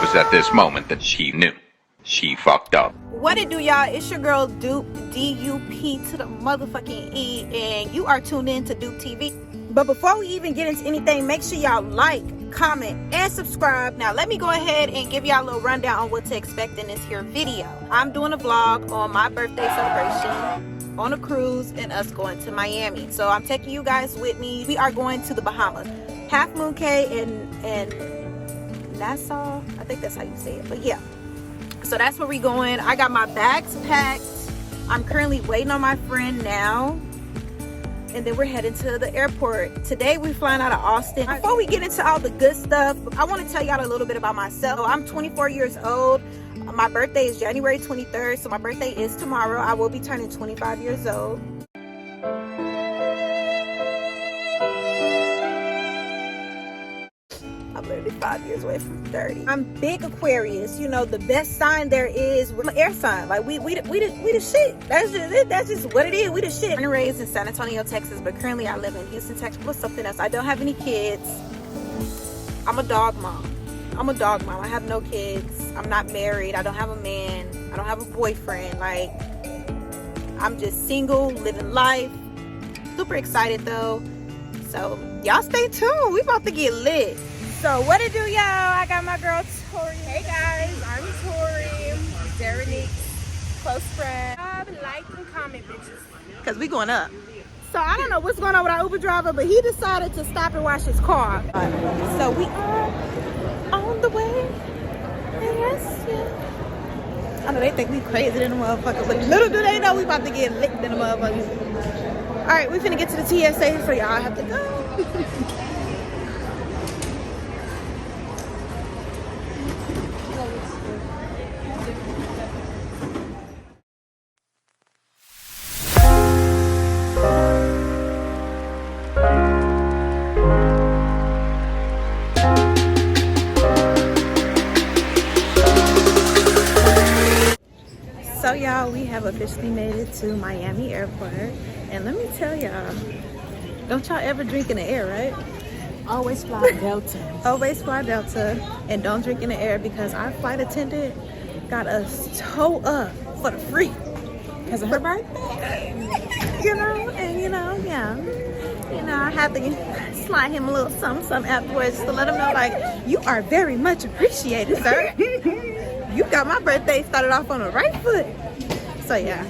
was at this moment that she knew. She fucked up. What it do, y'all? It's your girl Dupe, D-U-P to the motherfucking E, and you are tuned in to Dupe TV. But before we even get into anything, make sure y'all like, comment, and subscribe. Now, let me go ahead and give y'all a little rundown on what to expect in this here video. I'm doing a vlog on my birthday celebration, on a cruise, and us going to Miami. So I'm taking you guys with me. We are going to the Bahamas. Half Moon Cay and Nassau. I think that's how you say it, but yeah. So that's where we going. I got my bags packed. I'm currently waiting on my friend now. And then we're heading to the airport. Today we're flying out of Austin. Before we get into all the good stuff, I want to tell y'all a little bit about myself. I'm 24 years old. My birthday is January 23rd. So my birthday is tomorrow. I will be turning 25 years old. I'm literally 5 years away from 30. I'm big Aquarius. You know, the best sign there is, we're an air sign. Like we the shit. That's just it. That's just what it is. We the shit. I'm raised in San Antonio, Texas, but currently I live in Houston, Texas. What's something else? I don't have any kids. I'm a dog mom. I have no kids. I'm not married. I don't have a man. I don't have a boyfriend. Like, I'm just single, living life. Super excited though. So y'all stay tuned. We about to get lit. So what it do, y'all? I got my girl Tori. Hey guys, I'm Tori, Derinique's close friend. Like and comment, bitches. Cause we going up. So I don't know what's going on with our Uber driver, but he decided to stop and wash his car. So we are on the way. Yes, yeah. I know they think we crazy than the motherfuckers, but little do they know we about to get licked in the motherfuckers. All right, we finna get to the TSA, so y'all have to go. So y'all, we have officially made it to Miami Airport, and let me tell y'all, don't y'all ever drink in the air, right? Always fly Delta. Always fly Delta, and don't drink in the air because our flight attendant got us toe up for the free. Because of her birthday? You know, and yeah. I had to slide him a little something afterwards to let him know, like, you are very much appreciated, sir. You got my birthday started off on the right foot. So yeah,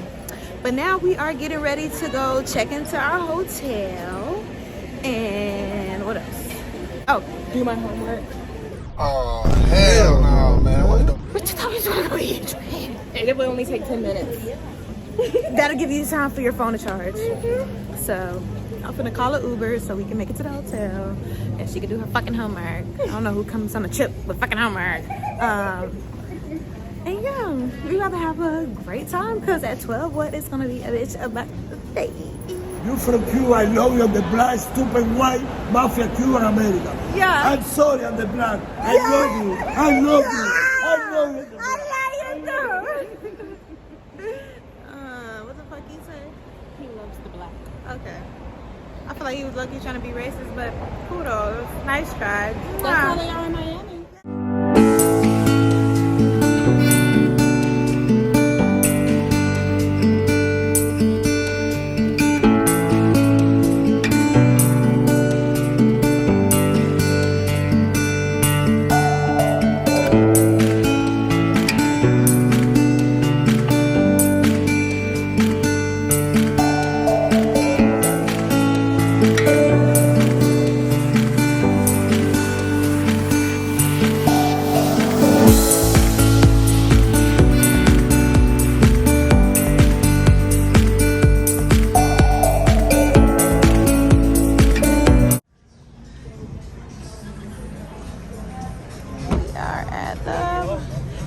but now we are getting ready to go check into our hotel. And what else? Oh, Do my homework. Oh, hell no, man. What you thought we was gonna go eat? And it will only take 10 minutes. That'll give you time for your phone to charge. So I'm gonna call an Uber so we can make it to the hotel and she can do her fucking homework. I don't know who comes on a trip with fucking homework. And yeah, we about to have a great time because at 12, what is gonna be a bitch about the day? You from Cuba, I love you, I'm the black, stupid, white, mafia Cuban America. Yeah. I'm sorry, I'm the black. I love you. I love you. I love you. I love you too. What the fuck he say? He loves the black. Okay. I feel like he was lucky trying to be racist, but kudos. Nice try. That's how they are in Miami.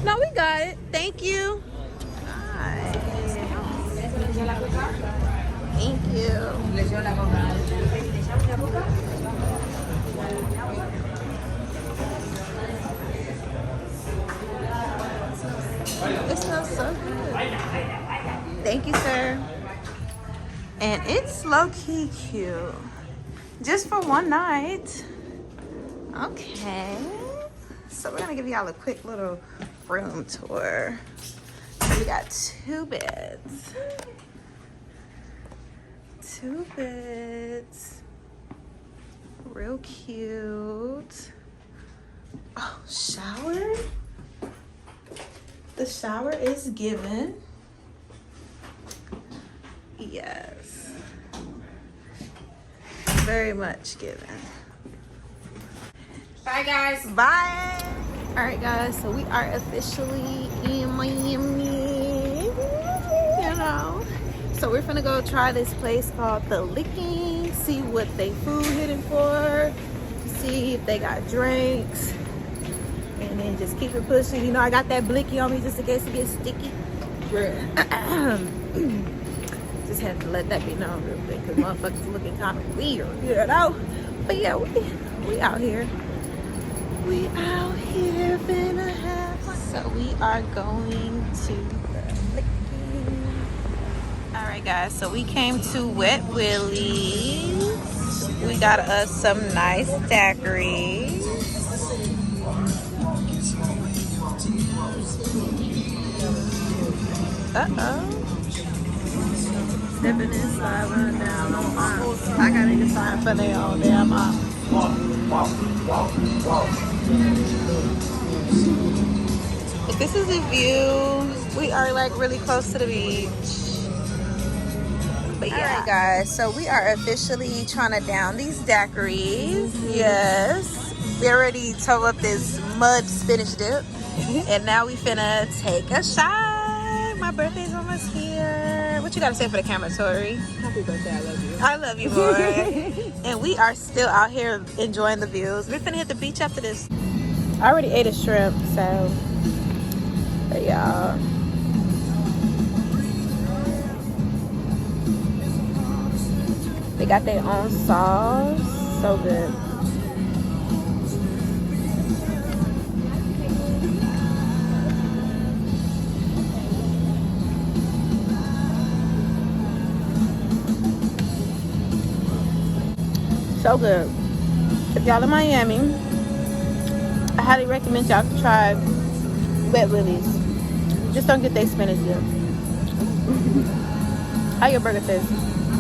No, we got it. Thank you. Nice. Thank you. It smells so good. Thank you, sir. And it's low-key cute. Just for one night. Okay. So we're gonna give y'all a quick little room tour. So we got 2 beds. 2 beds. Real cute. Oh, shower. The shower is given. Yes. Very much given. Bye, guys. Bye. All right, guys. So we are officially in Miami. You know. So we're gonna go try this place called The Licking. See what they food hitting for. See if they got drinks. And then just keep it pushing. You know, I got that blicky on me just in case it gets sticky. Just had to let that be known real quick because motherfuckers looking kind of weird, you know? But yeah, we out here. We out here finna have fun. So we are going to The Licking. All right, guys. So we came to Wet Willie's. We got us some nice daiquiris. Uh-oh. Stepping inside, running down on arms. I got to sign for their own damn arms. If this is a view, we are like really close to the beach. But yeah. Alright guys, so we are officially trying to down these daiquiris. Yes. We already told up this mud spinach dip. And now we finna take a shot. My birthday's almost here. What you gotta say for the camera, Tori? Happy birthday. I love you. I love you, boy. And we are still out here enjoying the views. We're finna hit the beach after this. I already ate a shrimp, so. But y'all. They got their own sauce. So good. So good. If y'all in Miami, I highly recommend y'all try Wet Willie's. Just don't get their spinach dip. How your burger taste?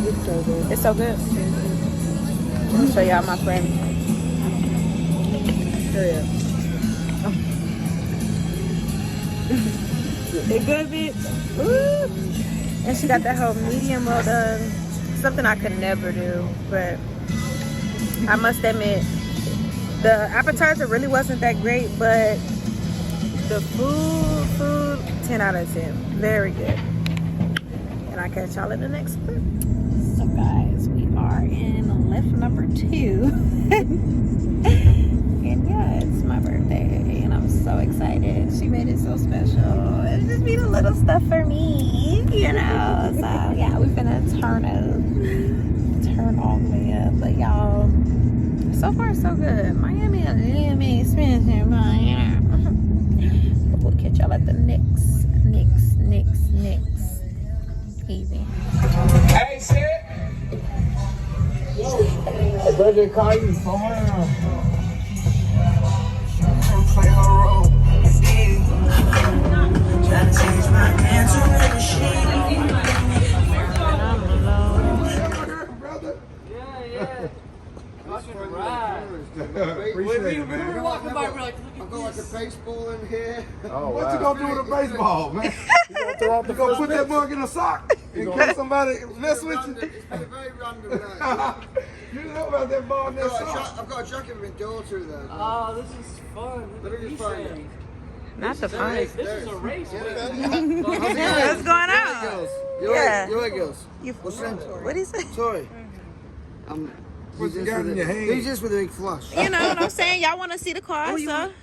It's so good. It's so good. Let me show y'all my friend. Hurry up. It good, bitch? Ooh. And she got that whole medium well done. Something I could never do, but I must admit, the appetizer really wasn't that great, but the food, 10 out of 10. Very good. And I'll catch y'all in the next clip. So guys, we are in lift number 2. And yeah, it's my birthday and I'm so excited. She made it so special. It just be the little stuff for me, you know. So yeah, we finna turn all the way up. But y'all, so far so good. Miami is expensive, but yeah. But we'll catch y'all at the next evening. Hey, shit. Yo, birthday call you phone. Play her role. Trying to change my answer to the shit. Yeah. We were walking by, we're like, I've got like a baseball in here. Oh, what you gonna do with a baseball, man? You gonna put that mug in a sock in case somebody mess with you? It's been a very random night. You know about that ball in that sock? I've got a jacket with my daughter though. Oh, this is fun. Let me just find it. Not the fun. This is a race. What's going on? Yeah. You girls. What do you say? Sorry. What's you got in your hand? He's just with a big flush. You know what I'm saying? Y'all want to see the car, so you want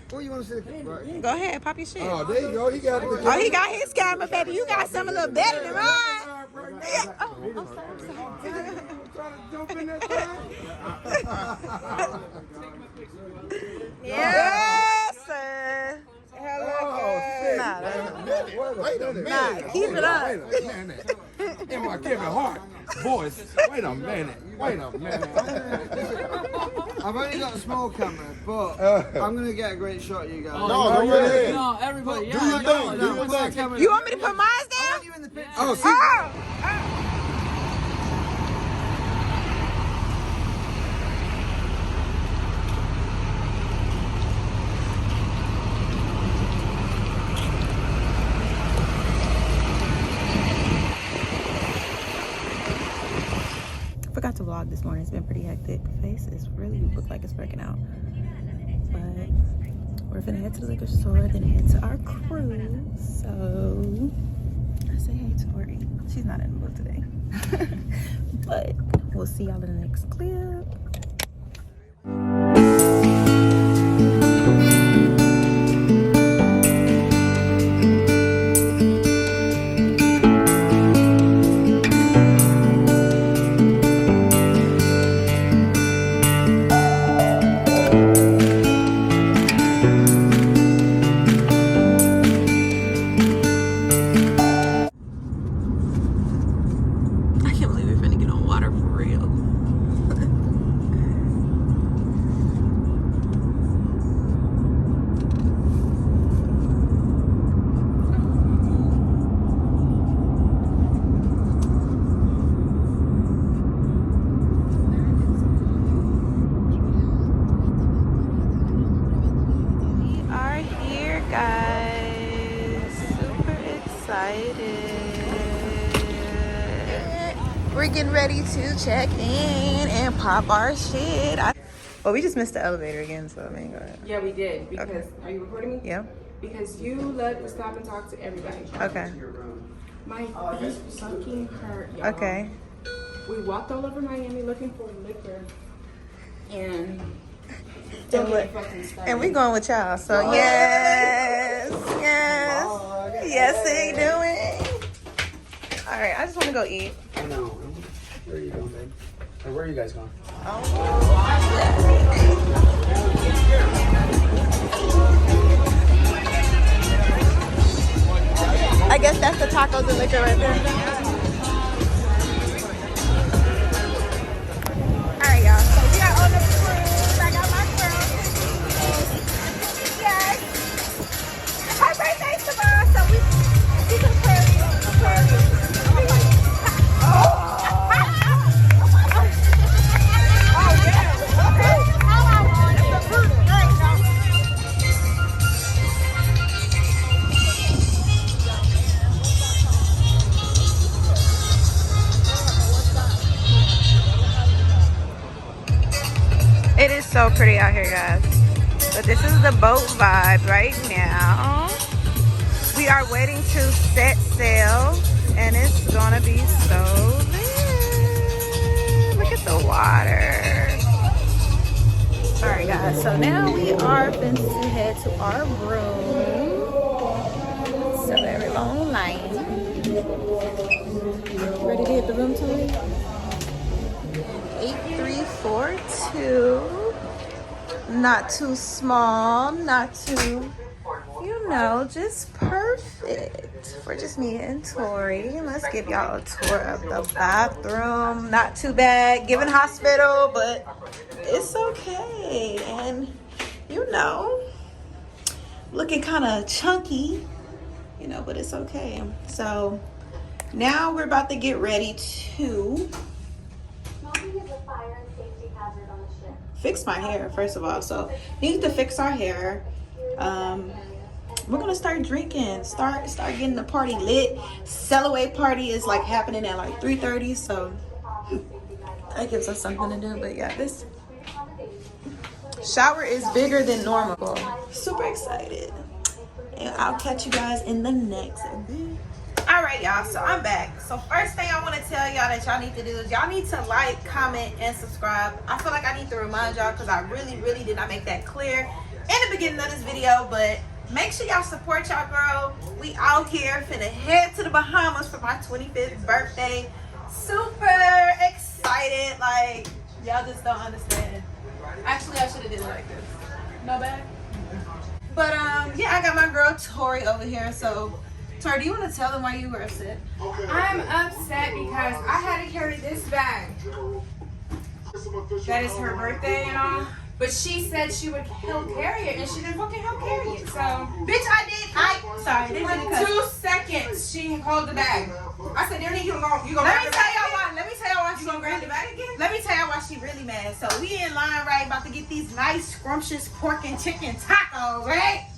to see? Right. go ahead, pop your shit. Oh, there you go. He got it. Oh, he got his camera, baby. You got some a little better than mine. Yeah. Oh, I'm sorry. Trying to jump in that thing? Yes, sir. Wait a minute. Nah, keep it up. Wait a minute. In my Kevin Hart voice. Wait a minute. I've only got a small camera, but I'm gonna get a great shot of you guys. No, go ahead. No, everybody. Do your thing. Do your thing. You want me to put mine I down? want you in the picture. Oh. Forgot to vlog this morning. It's been pretty hectic. Face is really look like it's working out. But we're gonna head to the liquor store, then head to our cruise. So I say hey to Tori. She's not in the mood today. But we'll see y'all in the next clip. We're getting ready to check in and pop our shit. Well, we just missed the elevator again, so I mean, go ahead. Yeah, we did. Because, are you recording me? Yeah. Because you let me stop and talk to everybody. Okay. My feet fucking hurt, y'all. Okay. We walked all over Miami looking for liquor. And and we going with y'all, so yes, we doing. All right, I just want to go eat. I know. Where are you going, babe? Or where are you guys going? I guess that's the tacos and liquor right there. All right, y'all. So we are on the cruise. I got my girl. Yes. Her birthday's tomorrow, so she's an Aquarius. It is so pretty out here, guys. But this is the boat vibe right now. We are waiting to set sail, and it's gonna be so lit. Look at the water. All right, guys. So now we are going to head to our room. It's a very long line. Ready to hit the room, Tori? 8342. Not too small, not too, you know, just perfect for just me and Tori. Let's give y'all a tour of the bathroom. Not too bad, given hospital, but it's okay. And you know, looking kind of chunky, you know, but it's okay. So now we're about to get ready to fix my hair, first of all. So we need to fix our hair. We're gonna start drinking, start getting the party lit. Sail away party is like happening at like 3:30, so that gives us something to do. But yeah, this shower is bigger than normal. Super excited, and I'll catch you guys in the next video. All right, y'all, so I'm back. So first thing I want to tell y'all that y'all need to do is y'all need to like, comment, and subscribe. I feel like I need to remind y'all because I really did not make that clear in the beginning of this video. But make sure y'all support y'all girl. We out here finna head to the Bahamas for my 25th birthday. Super excited. Like, y'all just don't understand. Actually, I should have did it like this. No bad? But yeah, I got my girl Tori over here. So Tori, do you want to tell them why you were upset? I'm upset because I had to carry this bag that it's her birthday and all. But she said she would help carry it, and she didn't fucking help carry it. So, bitch, I did. Sorry, didn't mean to for cut. 2 seconds, she held the bag. I said, "Darren, you gonna Let me tell y'all why. Let me tell y'all why You gonna grab the bag again?" Let me tell y'all why she really mad. So we in line, right, about to get these nice scrumptious pork and chicken tacos, right?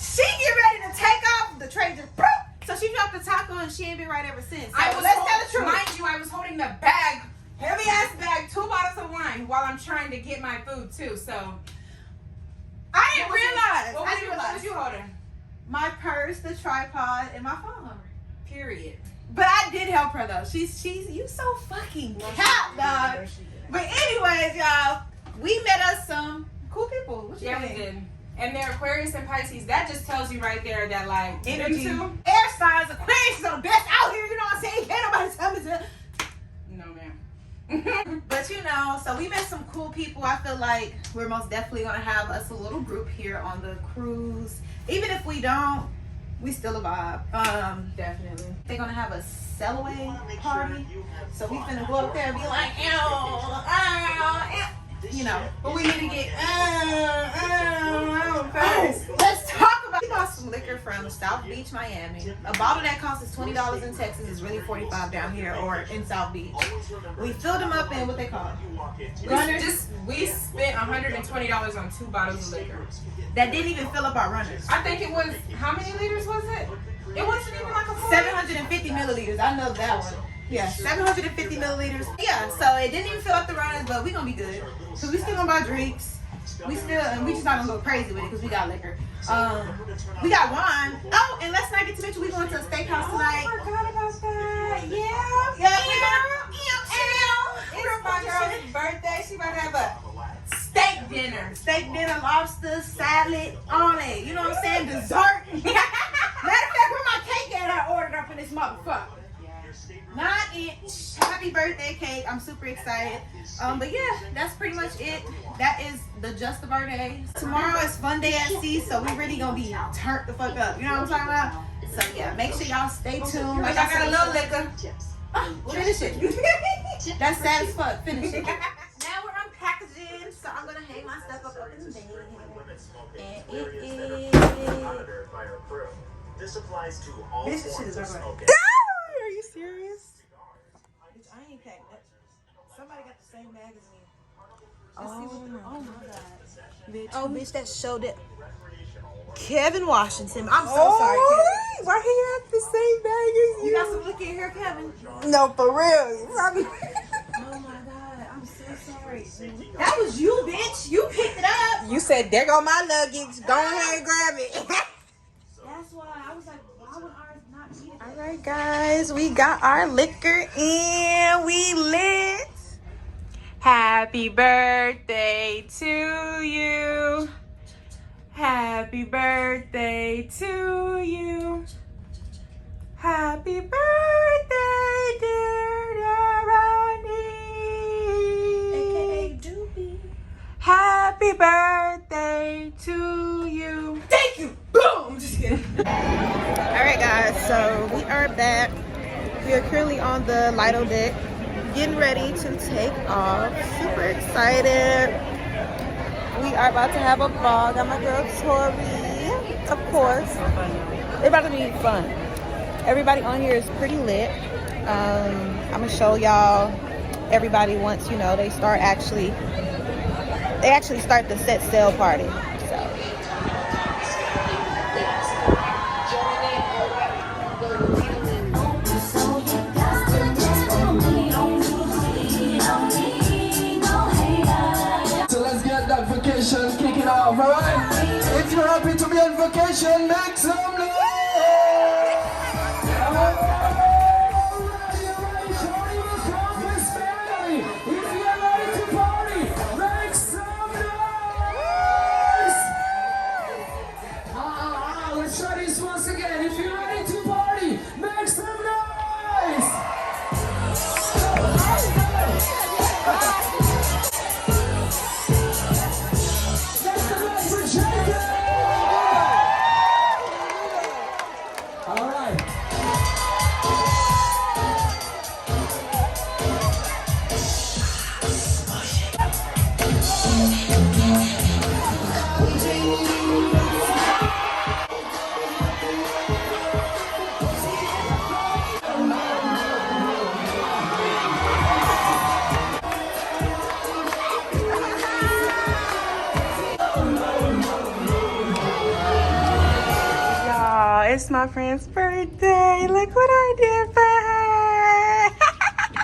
She get ready to take off. The tray just broke. So she dropped the taco and she ain't been right ever since. So let's tell the truth. Mind you, I was holding the bag, heavy ass bag, 2 bottles of wine while I'm trying to get my food too. So I didn't realize. What was you holding? My purse, the tripod, and my phone number. Period. But I did help her though. She's you so fucking cap, dog. But anyways, y'all, we met us some cool people. What you Yeah, we think? did. And they're Aquarius and Pisces. That just tells you right there that like Energy. them two. Air signs, Aquarius are the best out here. You know what I'm saying? Can't nobody tell me to. No, ma'am. But you know, so we met some cool people. I feel like we're most definitely gonna have us a little group here on the cruise. Even if we don't, we still a vibe. Definitely. They're gonna have a sell-away party, so we finna go up there and be like, ew, you know. But we need to get first. Let's talk about. We bought some liquor from South Beach, Miami. A bottle that costs us $20 in Texas is really $45 down here or in South Beach. We filled them up in what they call runners. We spent $120 on 2 bottles of liquor. That didn't even fill up our runners. I think it was, how many liters was it? It wasn't even like a full 750 milliliters. I know that one. Yeah, 750 milliliters. Yeah, so it didn't even fill up the runners, but we gonna be good. So we still gonna buy drinks. We just not gonna go crazy with it because we got liquor. We got wine. Oh, and let's not get to mention we going to a steakhouse tonight. I forgot about that. Yeah. It's my girl's birthday. She about to have a steak dinner. Steak dinner, lobster, salad, all that. You know what I'm saying? Dessert. Matter of fact, where my cake at? I ordered up in this motherfucker. 9-inch happy birthday cake. I'm super excited. But yeah, that's pretty much it. That is the gist of our day. Tomorrow is fun day at sea, so we really gonna be turned the fuck up. You know what I'm talking about? So yeah, make sure y'all stay tuned. Like I got a little liquor. Finish it. That's sad as fuck. Finish it. Now we're unpackaging, so I'm gonna hang my stuff up in the bed. And it is. This applies to all This shit forms is of over. smoking. Are you serious? Bitch, I ain't packed that. Somebody got the same bag as me. Oh my god. Bitch. Oh, bitch, that showed it. Kevin Washington. I'm so sorry, Kevin. Why he had the same bag as You got some liquor in here, Kevin? No, for real. Probably. Oh my god, I'm so sorry. That was you, bitch. You picked it up. You said, there go my luggage. Go ahead and grab it. That's why I was like, why would ours not be it? All right, guys. We got our liquor in. We lit. Happy birthday to you. Happy birthday to you. Happy birthday, dear Ronnie. AKA Doobie. Happy birthday to you. Thank you. Boom. Just kidding. All right, guys. So we are back. We are currently on the Lido deck, getting ready to take off. Super excited. We are about to have a ball. Got my girl Tori, of course. It's about to be fun. Everybody on here is pretty lit. I'm gonna show y'all everybody once they start they actually start the set sail party. So. That vacation kicking off, alright? If you're happy to be on vacation, make some noise! If you're ready to party, make some noise! Let's try this once again. If you're ready to party, make some noise! It's my friend's birthday. Look what I did for her.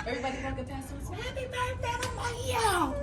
Everybody walking past us. Happy birthday! I'm like, yo.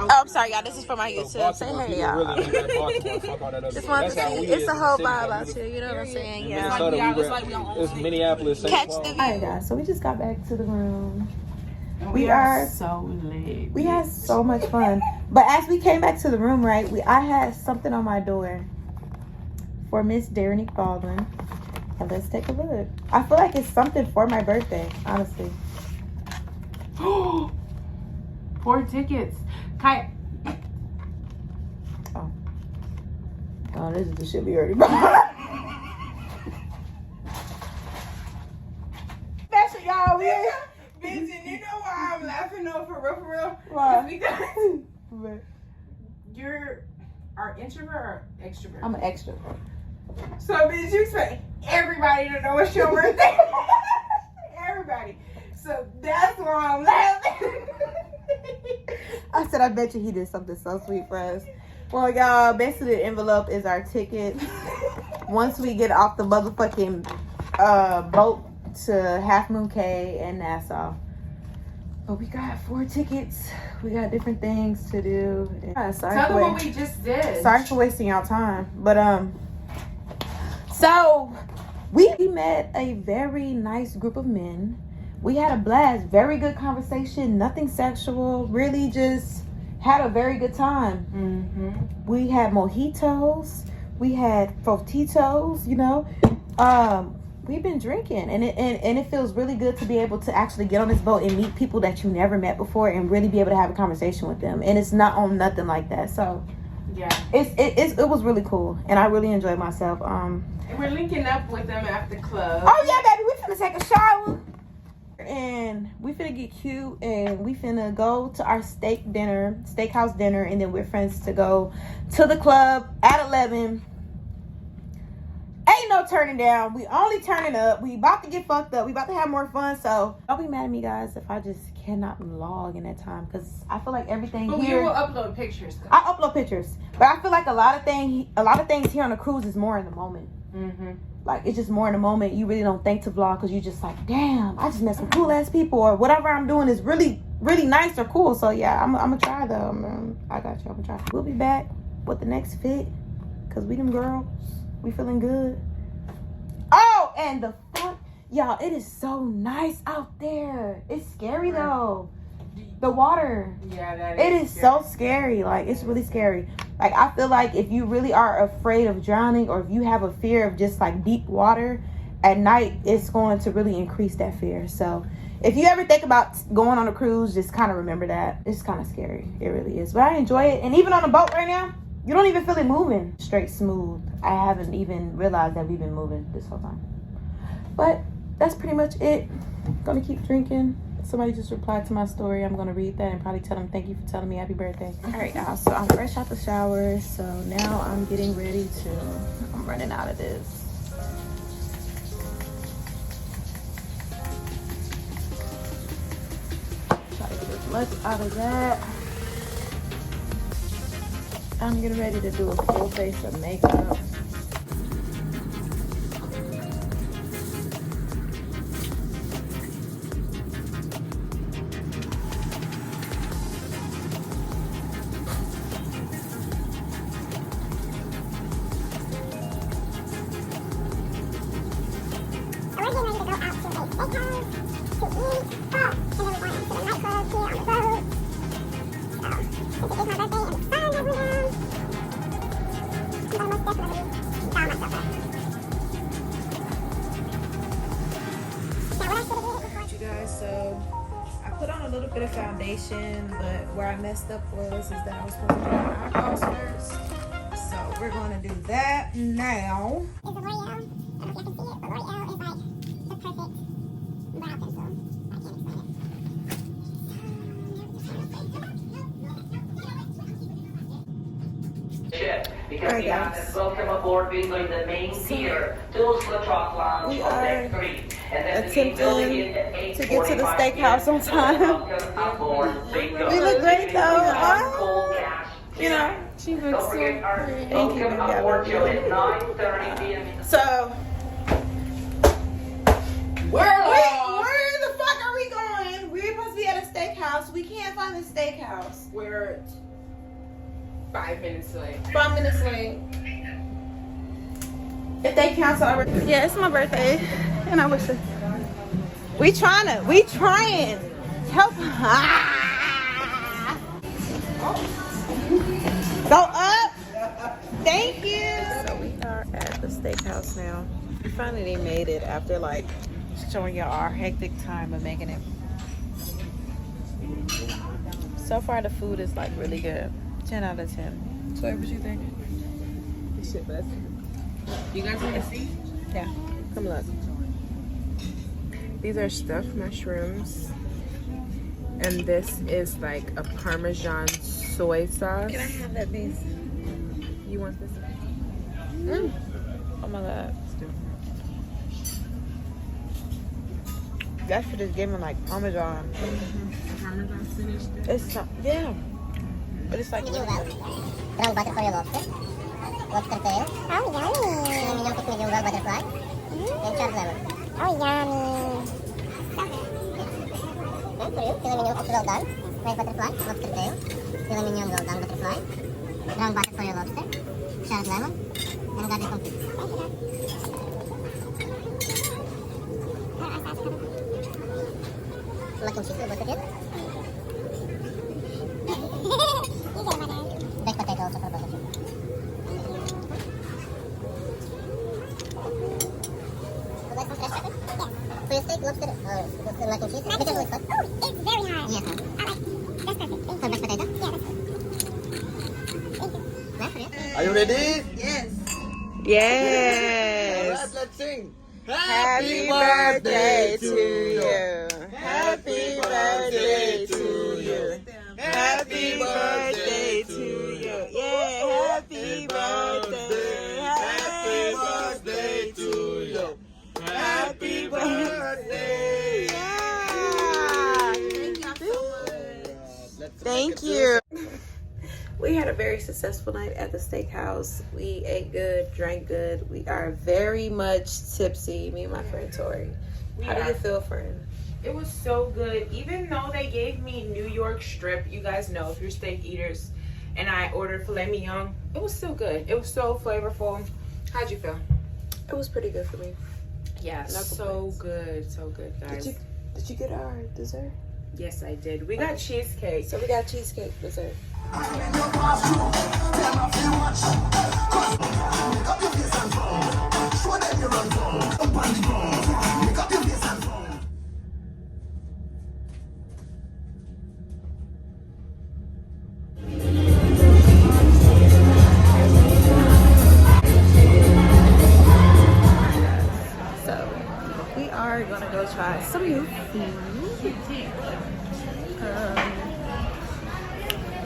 Oh, I'm sorry, y'all. This is for my YouTube. Say hey, y'all. Just want to see. It's a whole vibe out here. You know what I'm saying? Yeah. It's Minneapolis. Catch the view. Alright, guys. So we just got back to the room. We are so lit. We had so much fun. But as we came back to the room, right? I had something on my door for Miss Darren Baldwin. And let's take a look. I feel like it's something for my birthday, honestly. 4 tickets. Kai. Oh, this is the shit we already bought. Special, y'all. Bitch, and you know why I'm laughing though, for real? Why? Because you're our introvert or extrovert? I'm an extrovert. So, bitch, you expect everybody to know it's your birthday. Everybody. So that's why I'm laughing. I said, I bet you he did something so sweet for us. Well, y'all, basically the envelope is our ticket. Once we get off the motherfucking boat to Half Moon Cay and Nassau. But we got 4 tickets. We got different things to do. Tell them what we just did. Sorry for wasting y'all time. But so we met a very nice group of men. We had a blast. Very good conversation. Nothing sexual. Really just had a very good time. Mm-hmm. We had mojitos. We had fotitos, you know. We've been drinking, and it feels really good to be able to actually get on this boat and meet people that you never met before and really be able to have a conversation with them. And it's not on nothing like that. So yeah, it was really cool, and I really enjoyed myself. And we're linking up with them after club. Oh yeah, baby, we finna take a shower. And we finna get cute, and we finna go to our steakhouse dinner, and then we're friends to go to the club at 11. Ain't no turning down. We only turning up. We about to get fucked up. We about to have more fun. So don't be mad at me, guys, if I just cannot vlog in that time, because I feel like everything but here. We will upload pictures. I upload pictures, but I feel like a lot of things here on the cruise is more in the moment. Mm-hmm. Like, it's just more in the moment. You really don't think to vlog because you just like, damn, I just met some cool ass people, or whatever I'm doing is really, really nice or cool. So yeah, I'm gonna try though. I got you. I'm gonna try. We'll be back with the next fit, because we them girls. We feeling good. Oh, and the fuck, y'all, it is so nice out there. It's scary though. The water. Yeah, that it is scary. So scary. Like, it's really scary. Like, I feel like if you really are afraid of drowning, or if you have a fear of just like deep water at night, it's going to really increase that fear. So if you ever think about going on a cruise, just kind of remember that. It's kind of scary. It really is. But I enjoy it. And even on the boat right now, you don't even feel it moving. Straight smooth. I haven't even realized that we've been moving this whole time. But that's pretty much it. Gonna keep drinking. Somebody just replied to my story. I'm gonna read that and probably tell them thank you for telling me happy birthday. All right, y'all, so I'm fresh out the shower. So now I'm getting ready to, I'm running out of this. Try to get as much out of that. I'm getting ready to do a full face of makeup. You guys, so I put on a little bit of foundation, but where I messed up is that I was supposed to do my eyebrows first. So we're gonna do that now. Is the L'Oreal, I don't know if y'all can see it, but L'Oreal is like the perfect brow pencil. I can't explain it. Because Alright, we have guys. to welcome aboard being on the main pier to the truck lounge We on are deck 3. And then attempting to get to the 8:45 steakhouse on time. Welcome aboard Bingo. You look great though. Cold gas. You know, she looks Don't so forget our pretty. Thank you, welcome baby. I aboard love show you. at 9:30 p.m. So, Where where the fuck are we going? We're supposed to be at a steakhouse. We can't find the steakhouse. We're 5 minutes late. 5 minutes late. If they cancel our... Yeah, it's my birthday. And I wish it... We trying. Help. Ah! Go up. Thank you. So we are at the steakhouse now. We finally made it after like showing y'all our hectic time of making it. So far the food is like really good. 10 out of 10. So what you think? This shit best. You guys want to see? Yeah. Come look. These are stuffed mushrooms. And this is like a Parmesan soy sauce. Can I have that piece? You want this? Oh my god. That shit is giving like Parmesan. Parmesan spinach. It's so, yeah. But it's like Medium well. Brown butter for your lobster. Lobster tail. Oh, yummy. Medium cooked medium well butterfly. And charred lemon. Oh, yummy. And for you, filet mignon cooked well done. Red butterfly, lobster tail. Filet mignon well done butterfly. Brown butter for your lobster. Charred lemon. And garlic complete. Thank you, mac and cheese, both of it. Baked potato also for both of you. Would like some fresh pepper? Yes. For your steak, lobster, lobster mac and cheese? Which one is first? Oh, it's very hard. Yes, sir. I like it. That's perfect. For baked potato? Yeah, that's perfect. Thank you. Nice for you. Are you ready? yes. Alright, let's sing. Happy birthday to you. Happy birthday to you. Happy birthday to you. Yeah, happy birthday. Happy birthday to you. Happy birthday. Yeah. Thank you. We had a very successful night at the steakhouse. We ate good, drank good. We are very much tipsy, me and my friend Tori. How do you feel, friend? It was so good. Even though they gave me New York strip, you guys know if you're steak eaters, and I ordered filet mignon, it was still good. It was so flavorful. How'd you feel? It was pretty good for me. Yeah, No so complaints. good, guys. Did you get our dessert? Yes, I did. We got cheesecake. So we got cheesecake dessert. So we are gonna go try some new food.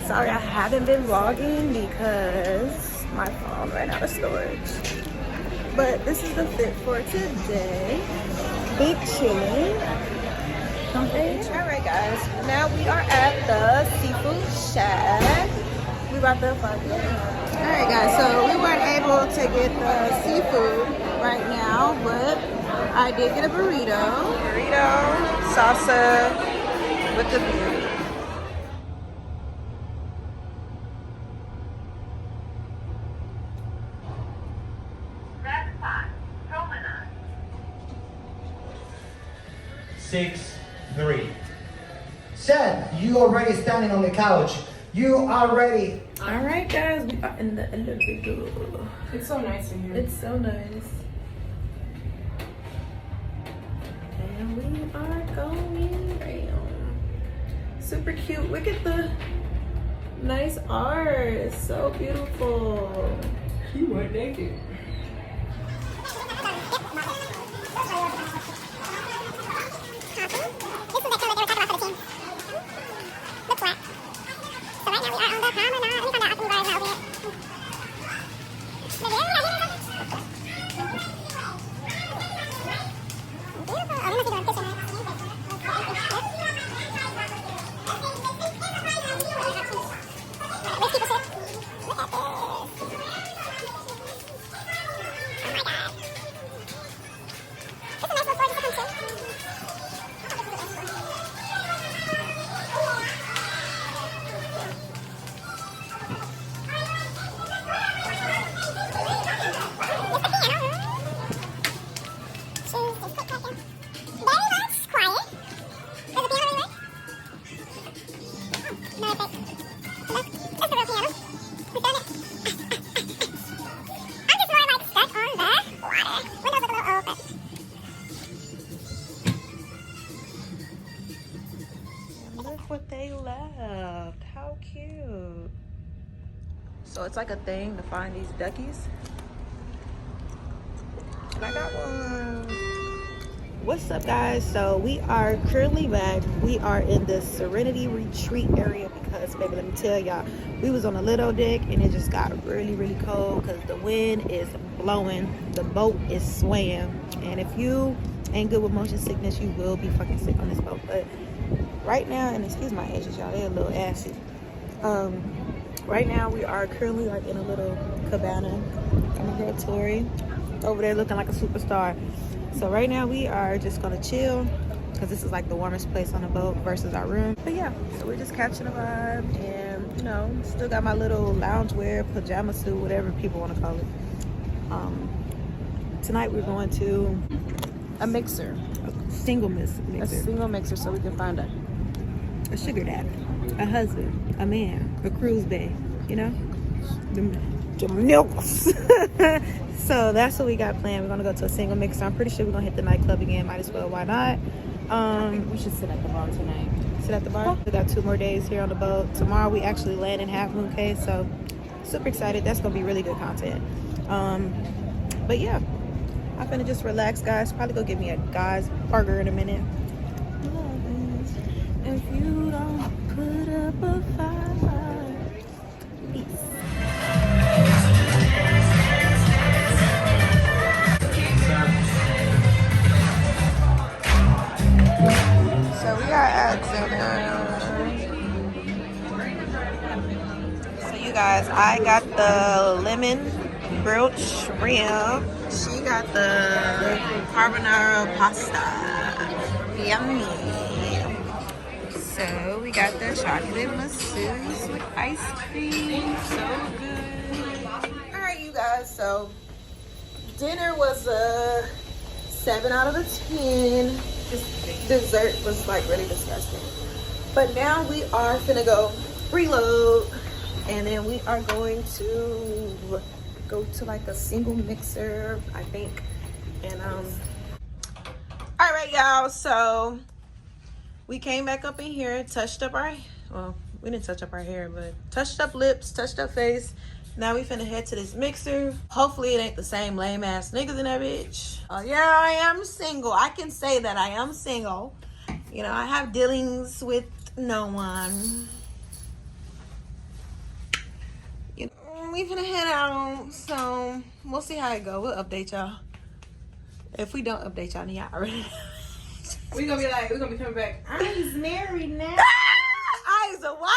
Sorry, I haven't been vlogging because my phone ran out of storage. But this is the fit for today. Big chili. Alright guys, now we are at the seafood shack. We about to fuck it. Alright guys, so we weren't able to get the seafood right now, but I did get a burrito. Salsa with the beer. 6-3. Seth, you already standing on the couch. You are ready. All right, guys, we are in the elevator. It's so nice in here. It's so nice. And we are going down. Super cute. Look at the nice art. It's so beautiful. She went naked. What they left. How cute. So it's like a thing to find these duckies. And I got one. What's up, guys? So we are currently back. We are in the Serenity Retreat area because, baby, let me tell y'all, we was on a little deck and it just got really, really cold because the wind is blowing. The boat is swaying. And if you ain't good with motion sickness, you will be fucking sick on this boat. But right now, and excuse my edges, y'all, they're a little ashy. Right now we are currently like in a little cabana. I'm girl Tori over there looking like a superstar. So right now we are just gonna chill because this is like the warmest place on the boat versus our room. But yeah, so we're just catching a vibe, and you know, still got my little loungewear, pajama suit, whatever people want to call it. Tonight we're going to a mixer. A single mixer, so we can find a sugar daddy, a husband, a man, a cruise babe, you know, the milks. So that's what we got planned. We're gonna go to a single mixer. I'm pretty sure we're gonna hit the nightclub again. Might as well, why not? I think we should sit at the bar tonight. Sit at the bar? We got 2 more days here on the boat. Tomorrow we actually land in Half Moon Cay, so super excited. That's gonna be really good content. But yeah, I'm finna just relax, guys. Probably go get me a guy's burger in a minute. If you don't put up a fight, peace. So we are at dinner. So you guys, I got the lemon grilled shrimp. She got the carbonara pasta. Yummy. So we got the chocolate masseuse with ice cream. So good. All right, you guys. So dinner was a 7 out of a 10. This dessert was like really disgusting. But now we are finna go reload, and then we are going to go to like a single mixer, I think. And all right, y'all. So we came back up in here, touched up our, well, we didn't touch up our hair, but touched up lips, touched up face. Now we finna head to this mixer. Hopefully it ain't the same lame ass niggas in that bitch. Oh yeah, I am single. I can say that I am single. You know, I have dealings with no one. You know, we finna head out, so we'll see how it go. We'll update y'all. If we don't update y'all, then y'all already know. We're gonna be coming back. I'm married now. I's a wife.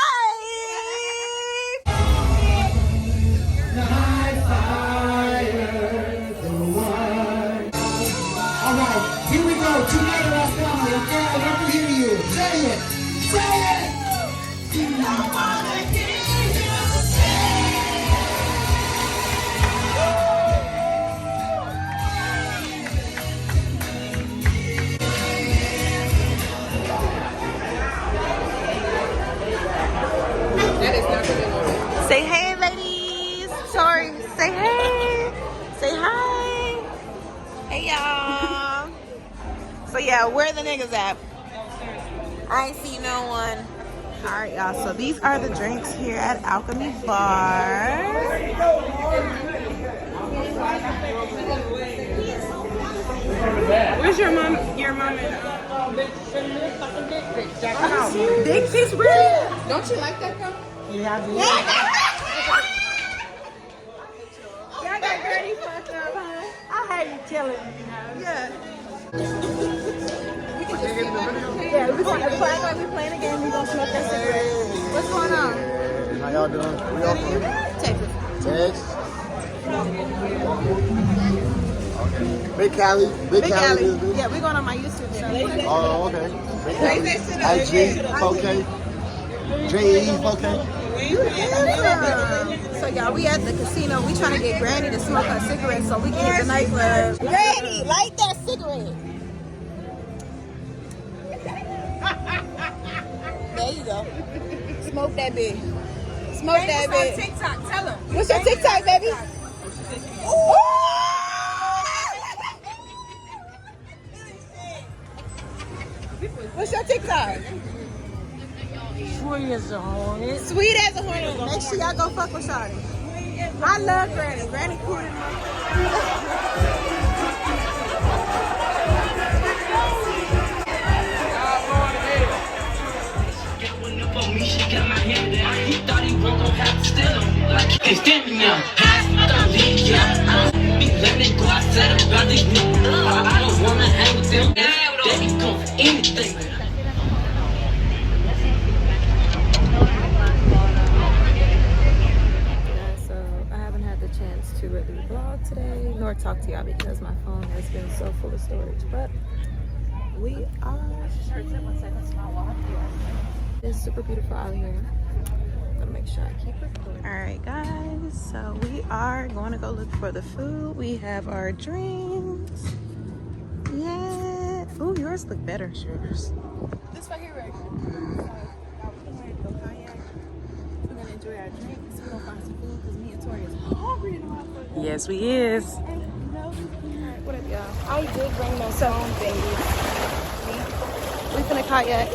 Alright, here we go. Together as family. Okay, I want to hear you. Say it. Say it. You don't wanna hear you say it. Say hey. Say hi. Hey, y'all. So, yeah, where the niggas at? I ain't see no one. All right, y'all. So, these are the drinks here at Alchemy Bar. Where's your mom? Your mom and big piece, really? Don't you like that though? Yeah, I do. Y'all got Granny fucked up, huh? I hate you killing me, Yeah. Yeah, we're going to play like we're playing a game. We're going to smoke that cigarette. What's going on? How y'all doing? Where y'all from? Texas. Texas. Big Cali. Big Cali. Yeah, we're going on my YouTube channel. Oh, okay. Big Cali. IG, 4K. JE, 4K. So y'all, we at the casino. We trying to get Granny to smoke her cigarette so we can hit the nightclub. Granny, light that cigarette. There you go. Smoke that bitch. Smoke that bitch. TikTok, tell her. What's your TikTok, baby? Ooh. What's your TikTok? Sweet as a hornet. Sweet as a hornet. Make sure y'all go fuck with Shawty. I love Granny. Granny cool in my to really vlog today nor talk to y'all because my phone has been so full of storage, but we are it's super beautiful out here. I'm gonna make sure I keep recording. All right guys, so we are going to go look for the food. We have our drinks. Yeah. Oh, yours look better. Yours. This right here, right? We're gonna enjoy our drinks. We're gonna find some food because me and Tori is hungry in the motherfucker. Yes, we is. What up, y'all? I did bring my phone, baby. We finna kayak.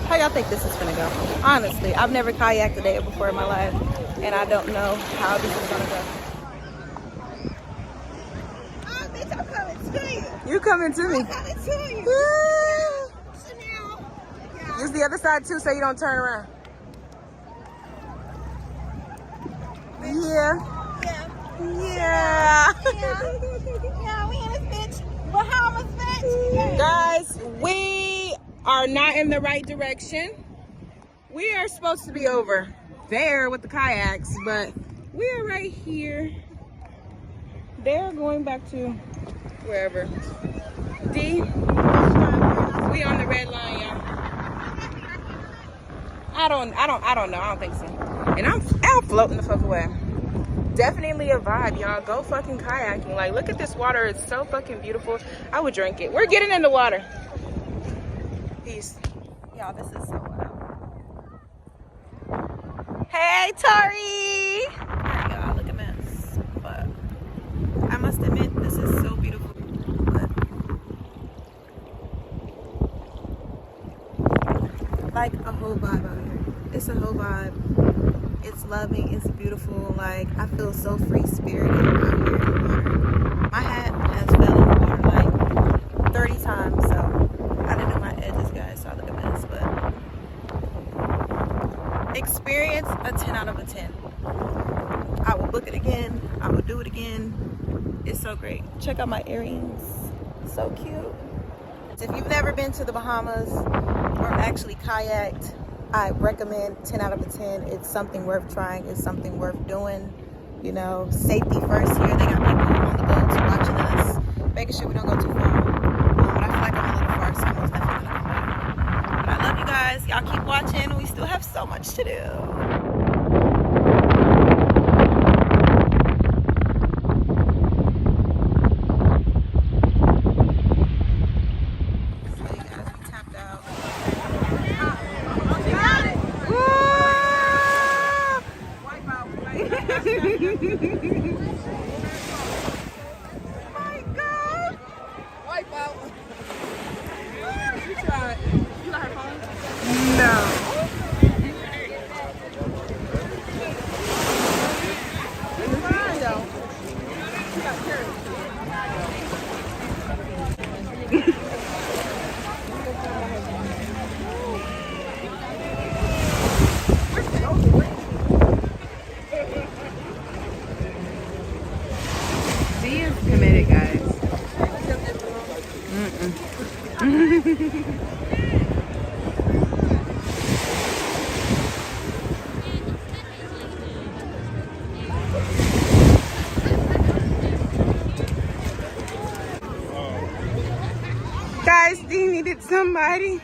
How y'all think this is gonna go? Honestly, I've never kayaked a day before in my life, and I don't know how this is gonna go. Oh, bitch, I'm coming to you. You coming to me? I'm coming to you. Yeah. Use the other side too, so you don't turn around. Yeah. Yeah. Yeah, we in this bitch. Bahamas, bitch. Yeah. Guys, we are not in the right direction. We are supposed to be over there with the kayaks, but we are right here. They're going back to wherever. D, we on the red line, y'all. I don't know. I don't think so. And I'm floating the fuck away. Definitely a vibe, y'all. Go fucking kayaking. Like, look at this water. It's so fucking beautiful. I would drink it. We're getting in the water. Peace. Y'all, this is so wild. Hey, Tori! Alright, y'all, look at this. But I must admit, this is so beautiful. But like a whole vibe out here. It's a whole vibe. It's loving, it's beautiful. Like, I feel so free spirited out here in the water. My hat has fell in the water like 30 times, so I didn't know my edges, guys, so I look a mess, but experience a 10 out of a 10. I will book it again. I will do it again. It's so great. Check out my earrings. So cute. If you've never been to the Bahamas or actually kayaked, I recommend 10 out of a 10. It's something worth trying. It's something worth doing. You know, safety first here. They got people on the boats watching us, making sure we don't go too far. But I feel like I'm a little far, so I'm most definitely gonna come back. But I love you guys. Y'all keep watching. We still have so much to do. my God. Wipe out. You tried. You got her phone? No. It's fine though. You got carrots. D is committed, guys. Guys, Dee needed somebody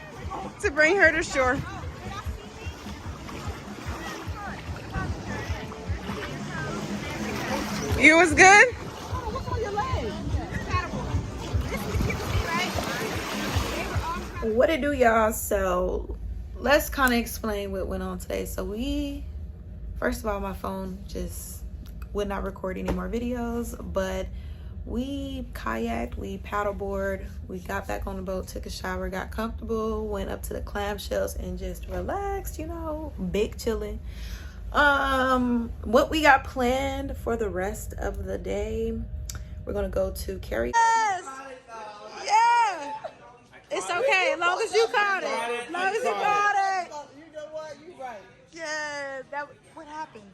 to bring her to shore. You was good? What it do, y'all? So let's kind of explain what went on today. So first of all, my phone just would not record any more videos, but we kayaked, we paddleboard, we got back on the boat, took a shower, got comfortable, went up to the clamshells and just relaxed, you know, big chilling. What we got planned for the rest of the day, we're gonna go to Carrie. Yes! Yeah! It's okay, as long as you caught it. As long as you caught it. You know what? You right. Yes, what happened?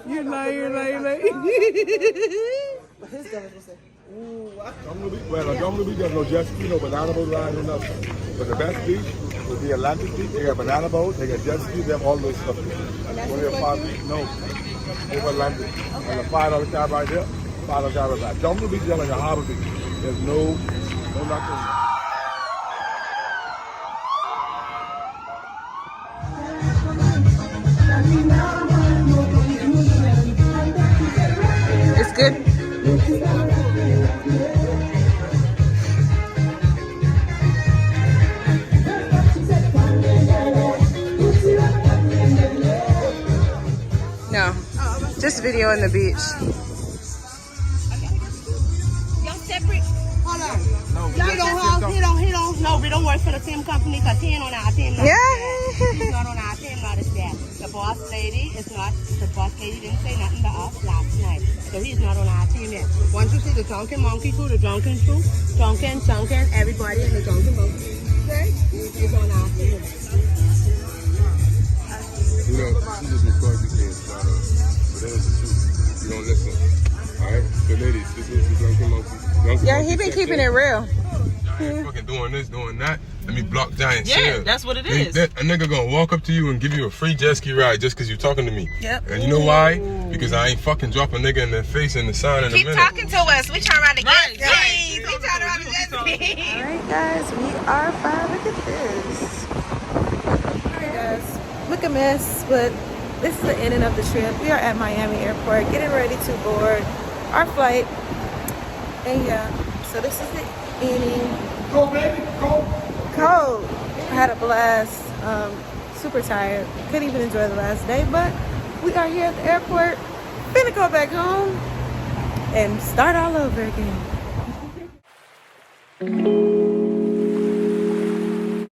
You're lying. But his dad was say, ooh, Don't be there's no jet ski, no banana boat ride, no nothing. But the best beach would be Atlantic Beach. They got banana boat, they got jet ski, they have all those stuff. No, over Atlantic. And a $5 cab right there, $5 cab right back. Don't be there like a harbor beach. There's no nothing. It's good. No, just video on the beach. Y'all separate? Hold on. No, we don't work for the same company because he ain't on our team. Yeah. He's not on our team, not his dad. The boss lady is not, the boss lady didn't say nothing to us last night. So he's not on our team yet. Once you see the drunken monkey crew, the drunken crew, drunken, everybody in the drunken boat, okay, is on our team. You know, she just records you can't start her. But that was the truth. You don't listen. Alright? So ladies, this is the drunken monkey. Yeah, he been keeping it real. I ain't fucking doing this, doing that. Let me block giant shit. Yeah, that's what it is. A nigga gonna walk up to you and give you a free jet ski ride just because you're talking to me. Yep. And you know why? Because I ain't fucking drop a nigga in their face in the sign in a minute. Keep talking to us. We trying to ride the jet skis. We trying to ride the jet skis. Alright guys, we are fine. Look at this. Alright guys, look a mess, but this is the ending of the trip. We are at Miami Airport getting ready to board our flight. And yeah, so this is the ending. Go, baby, go. Cold. I had a blast. Super tired. Couldn't even enjoy the last day, but we are here at the airport. Finna go back home and start all over again.